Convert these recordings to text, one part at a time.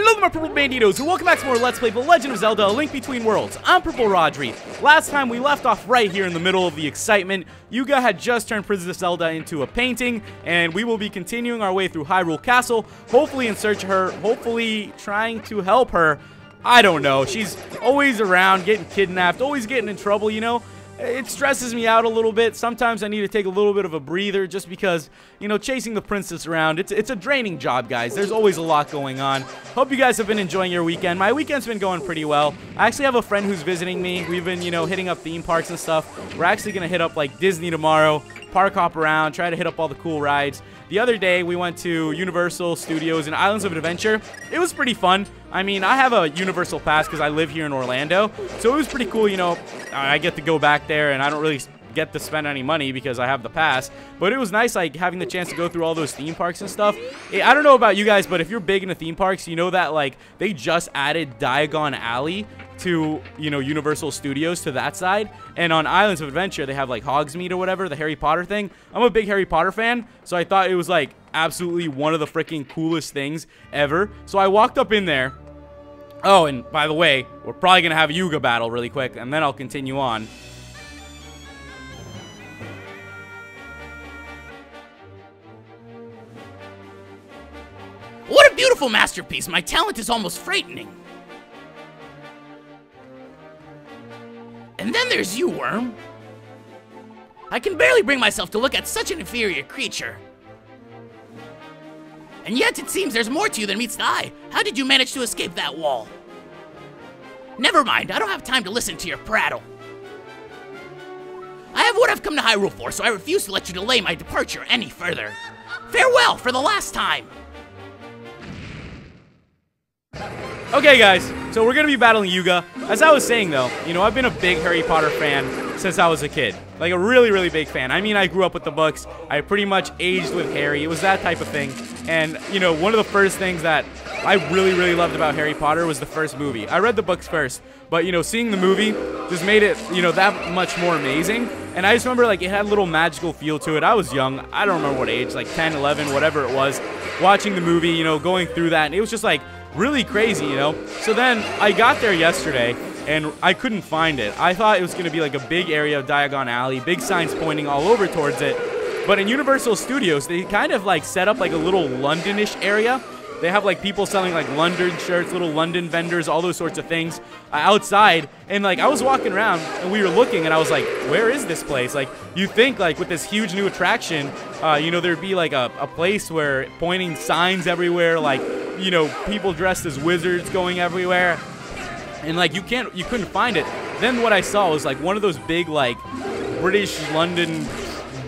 Hello my Purple Banditos, and welcome back to more Let's Play The Legend of Zelda, A Link Between Worlds. I'm PurpleRodri. Last time we left off right here in the middle of the excitement. Yuga had just turned Princess Zelda into a painting, and we will be continuing our way through Hyrule Castle, hopefully in search of her, hopefully trying to help her. I don't know, she's always around, getting kidnapped, always getting in trouble, you know? It stresses me out a little bit. Sometimes I need to take a little bit of a breather just because, you know, chasing the princess around, it's a draining job, guys. There's always a lot going on. Hope you guys have been enjoying your weekend. My weekend's been going pretty well. I actually have a friend who's visiting me. We've been, you know, hitting up theme parks and stuff. We're actually going to hit up, like, Disney tomorrow, park hop around, try to hit up all the cool rides. The other day, we went to Universal Studios and Islands of Adventure. It was pretty fun. I mean, I have a Universal pass because I live here in Orlando, so it was pretty cool, you know. I get to go back there, and I don't really get to spend any money because I have the pass, but it was nice, like, having the chance to go through all those theme parks and stuff. I don't know about you guys, but if you're big into theme parks, you know that, like, they just added Diagon Alley to, you know, Universal Studios to that side, and on Islands of Adventure they have like Hogsmeade or whatever, the Harry Potter thing. I'm a big Harry Potter fan, so I thought it was like absolutely one of the freaking coolest things ever. So I walked up in there. Oh, and by the way, we're probably gonna have a Yuga battle really quick, and then I'll continue on. What a beautiful masterpiece! My talent is almost frightening. And then there's you, Worm. I can barely bring myself to look at such an inferior creature. And yet it seems there's more to you than meets the eye. How did you manage to escape that wall? Never mind, I don't have time to listen to your prattle. I have what I've come to Hyrule for, so I refuse to let you delay my departure any further. Farewell for the last time. Okay, guys, so we're gonna be battling Yuga. As I was saying, though, you know, I've been a big Harry Potter fan since I was a kid. Like, a really, really big fan. I mean, I grew up with the books. I pretty much aged with Harry. It was that type of thing. And, you know, one of the first things that I really, really loved about Harry Potter was the first movie. I read the books first, but, you know, seeing the movie just made it, you know, that much more amazing. And I just remember, like, it had a little magical feel to it. I was young. I don't remember what age, like 10, 11, whatever it was. Watching the movie, you know, going through that, and it was just, like, really crazy, you know? So then I got there yesterday, and I couldn't find it. I thought it was going to be like a big area of Diagon Alley, big signs pointing all over towards it. But in Universal Studios, they kind of like set up like a little London-ish area. They have like people selling like London shirts, little London vendors, all those sorts of things outside. And like I was walking around and we were looking and I was like, where is this place? Like you think like with this huge new attraction, you know, there'd be like a place where pointing signs everywhere, like, you know, people dressed as wizards going everywhere. And like you couldn't find it. Then what I saw was like one of those big like British London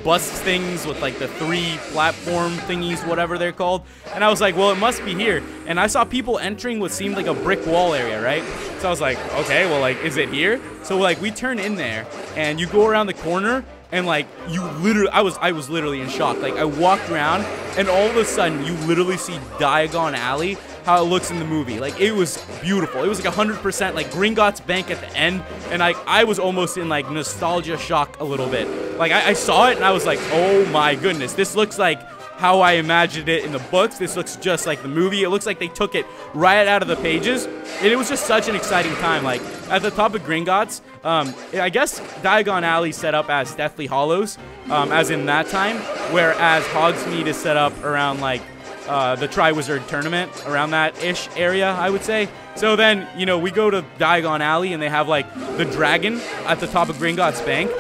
bus things with like the 3 platform thingies, whatever they're called. And I was like, well, it must be here. And I saw people entering what seemed like a brick wall area, right? So I was like, okay, well, like, is it here? So like we turn in there and you go around the corner and like you literally, I was literally in shock. Like I walked around and all of a sudden you literally see Diagon Alley, how it looks in the movie. Like it was beautiful. It was like 100% like Gringotts Bank at the end, and like I was almost in like nostalgia shock a little bit. Like I saw it and I was like, oh my goodness, this looks like how I imagined it in the books. This looks just like the movie. It looks like they took it right out of the pages, and it was just such an exciting time. Like at the top of Gringotts, I guess Diagon Alley set up as Deathly Hallows, as in that time, whereas Hogsmeade is set up around like the Triwizard Tournament, around that-ish area, I would say. So then, you know, we go to Diagon Alley, and they have, like, the dragon at the top of Gringotts Bank,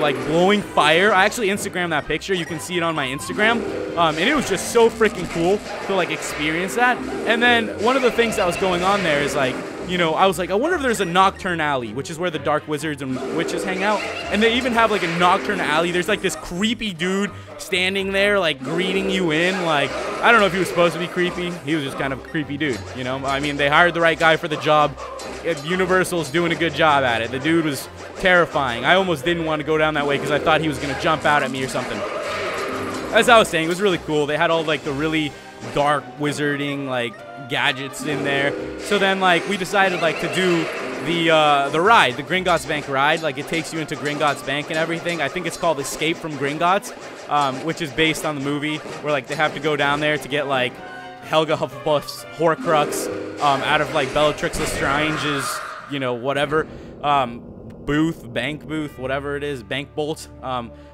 like, blowing fire. I actually Instagrammed that picture. You can see it on my Instagram. And it was just so freaking cool to, like, experience that. And then one of the things that was going on there is, like, you know, I was like, I wonder if there's a Nocturne Alley, which is where the Dark Wizards and Witches hang out. And they even have, like, a Nocturne Alley. There's, like, this creepy dude standing there, like, greeting you in. Like, I don't know if he was supposed to be creepy. He was just kind of a creepy dude, you know? I mean, they hired the right guy for the job. Universal's doing a good job at it. The dude was terrifying. I almost didn't want to go down that way because I thought he was going to jump out at me or something. As I was saying, it was really cool. They had all, like, the really dark wizarding, like, gadgets in there. So then, like, we decided, like, to do the ride, the Gringotts Bank ride. Like, it takes you into Gringotts Bank and everything. I think it's called Escape from Gringotts, which is based on the movie, where, like, they have to go down there to get, like, Helga Hufflepuff's Horcrux, out of like Bellatrix Lestrange's, you know, whatever, bank booth, whatever it is, bank bolt.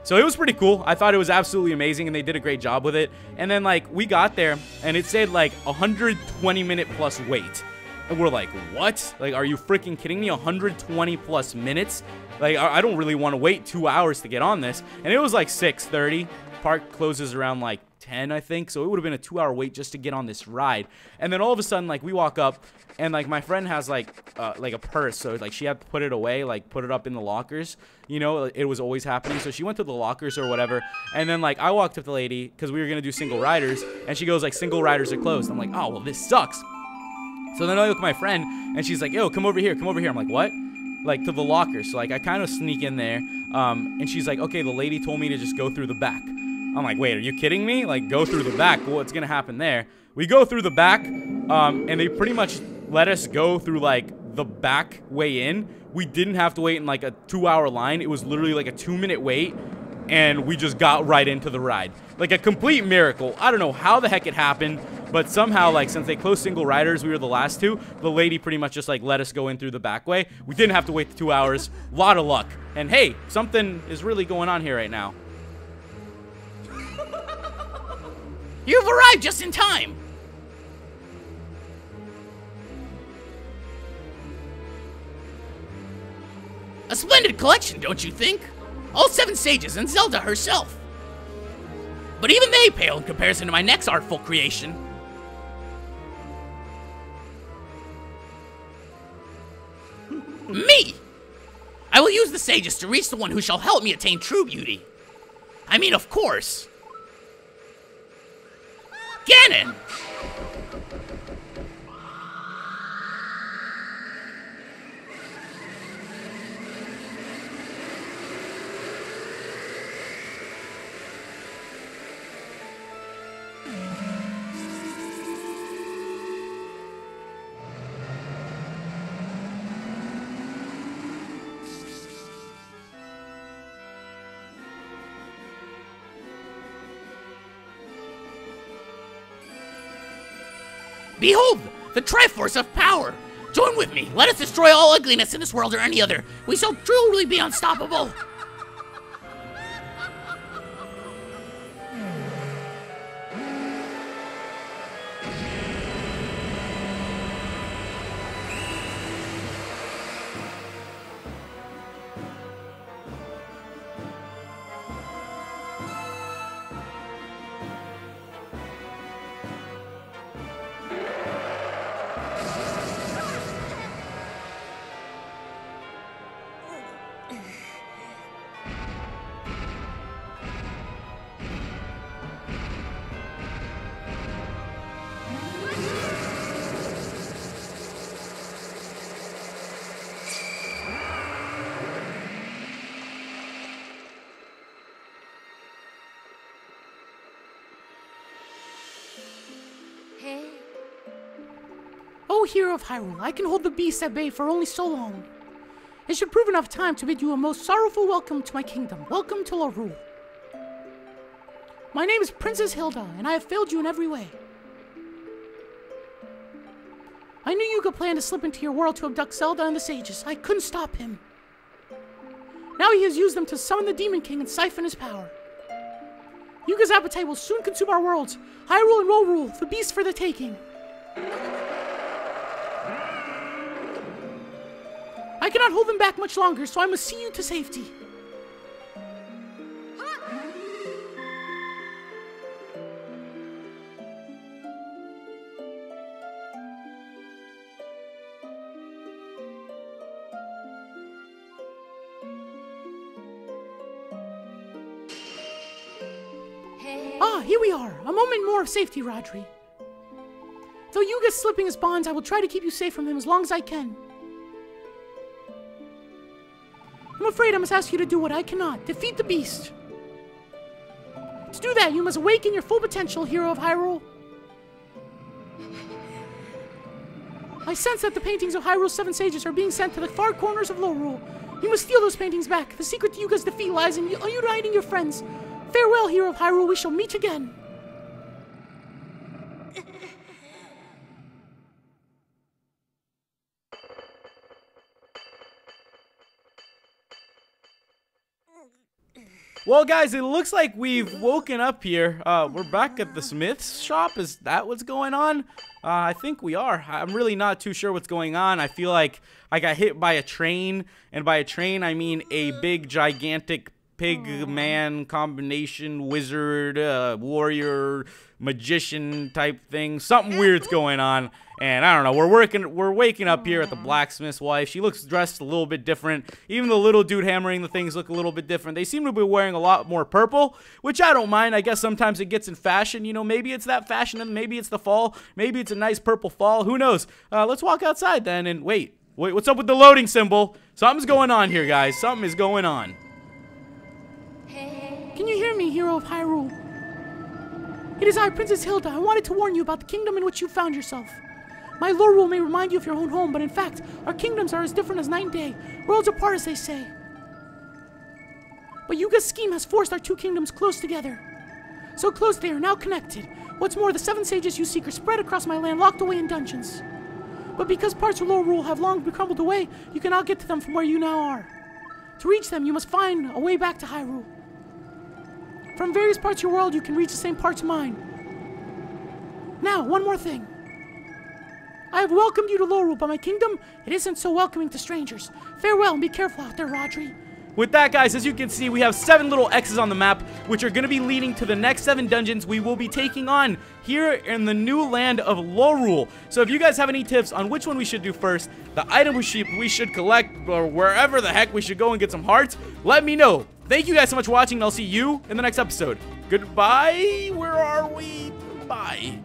So it was pretty cool. I thought it was absolutely amazing, and they did a great job with it. And then like we got there, and it said like 120-minute plus wait. And we're like, what? Like, are you freaking kidding me? 120 plus minutes? Like, I don't really want to wait 2 hours to get on this. And it was like 6:30. Park closes around like 10, I think. So it would have been a 2-hour wait just to get on this ride. And then all of a sudden, like, we walk up, and like my friend has like a purse. So like she had to put it away, like put it up in the lockers. You know, it was always happening. So she went to the lockers or whatever. And then like I walked up to the lady because we were gonna do single riders, and she goes like, single riders are closed. I'm like, oh well, this sucks. So then I look at my friend, and she's like, yo, come over here, come over here. I'm like, what? Like, to the locker. So, like, I kind of sneak in there, and she's like, okay, the lady told me to just go through the back. I'm like, wait, are you kidding me? Like, go through the back. What's going to happen there? We go through the back, and they pretty much let us go through, like, the back way in. We didn't have to wait in, like, a 2-hour line. It was literally, like, a 2-minute wait, and we just got right into the ride. Like, a complete miracle. I don't know how the heck it happened, but somehow, like, since they closed single riders, we were the last two, the lady pretty much just, like, let us go in through the back way. We didn't have to wait the 2 hours. A lot of luck. And, hey, something is really going on here right now. You've arrived just in time. A splendid collection, don't you think? All 7 sages and Zelda herself. But even they pale in comparison to my next artful creation. Me! I will use the sages to reach the one who shall help me attain true beauty. I mean, of course. Ganon! Behold, the Triforce of Power! Join with me. Let us destroy all ugliness in this world or any other. We shall truly be unstoppable. O hero of Hyrule, I can hold the beast at bay for only so long. It should prove enough time to bid you a most sorrowful welcome to my kingdom. Welcome to Hyrule. My name is Princess Zelda, and I have failed you in every way. I knew Yuga planned to slip into your world to abduct Zelda and the sages. I couldn't stop him. Now he has used them to summon the Demon King and siphon his power. Yuga's appetite will soon consume our worlds. Hyrule and Hyrule, the beast for the taking. I cannot hold them back much longer, so I must see you to safety. Ah, here we are. A moment more of safety, Rodri. Though Yuga's slipping his bonds, I will try to keep you safe from him as long as I can. I'm afraid I must ask you to do what I cannot. Defeat the beast. To do that, you must awaken your full potential, hero of Hyrule. I sense that the paintings of Hyrule's 7 sages are being sent to the far corners of Hyrule. You must steal those paintings back. The secret to Yuga's defeat lies in uniting your friends. Farewell, hero of Hyrule. We shall meet again. Well, guys, it looks like we've woken up here. We're back at the smith's shop. Is that what's going on? I think we are. I'm really not too sure what's going on. I feel like I got hit by a train, and by a train, I mean a big, gigantic pig-man combination, wizard, warrior, magician type thing. Something weird's going on. And I don't know, we're waking up here at the blacksmith's wife. She looks dressed a little bit different. Even the little dude hammering the things look a little bit different. They seem to be wearing a lot more purple, which I don't mind. I guess sometimes it gets in fashion. You know, maybe it's that fashion and maybe it's the fall. Maybe it's a nice purple fall. Who knows? Let's walk outside then and wait, what's up with the loading symbol? Something's going on here, guys. Something is going on. Can you hear me, hero of Hyrule? It is I, Princess Zelda. I wanted to warn you about the kingdom in which you found yourself. My lore rule may remind you of your own home, but in fact, our kingdoms are as different as night and day, worlds apart as they say. But Yuga's scheme has forced our two kingdoms close together. So close they are now connected. What's more, the 7 sages you seek are spread across my land, locked away in dungeons. But because parts of lore rule have long crumbled away, you cannot get to them from where you now are. To reach them, you must find a way back to Hyrule. From various parts of your world, you can reach the same parts of mine. Now, one more thing. I have welcomed you to Lorule, but my kingdom, it isn't so welcoming to strangers. Farewell and be careful out there, Rodri. With that, guys, as you can see, we have 7 little X's on the map, which are going to be leading to the next 7 dungeons we will be taking on here in the new land of Lorule. So if you guys have any tips on which one we should do first, the item we should collect, or wherever the heck we should go and get some hearts, let me know. Thank you guys so much for watching, and I'll see you in the next episode. Goodbye. Where are we? Bye.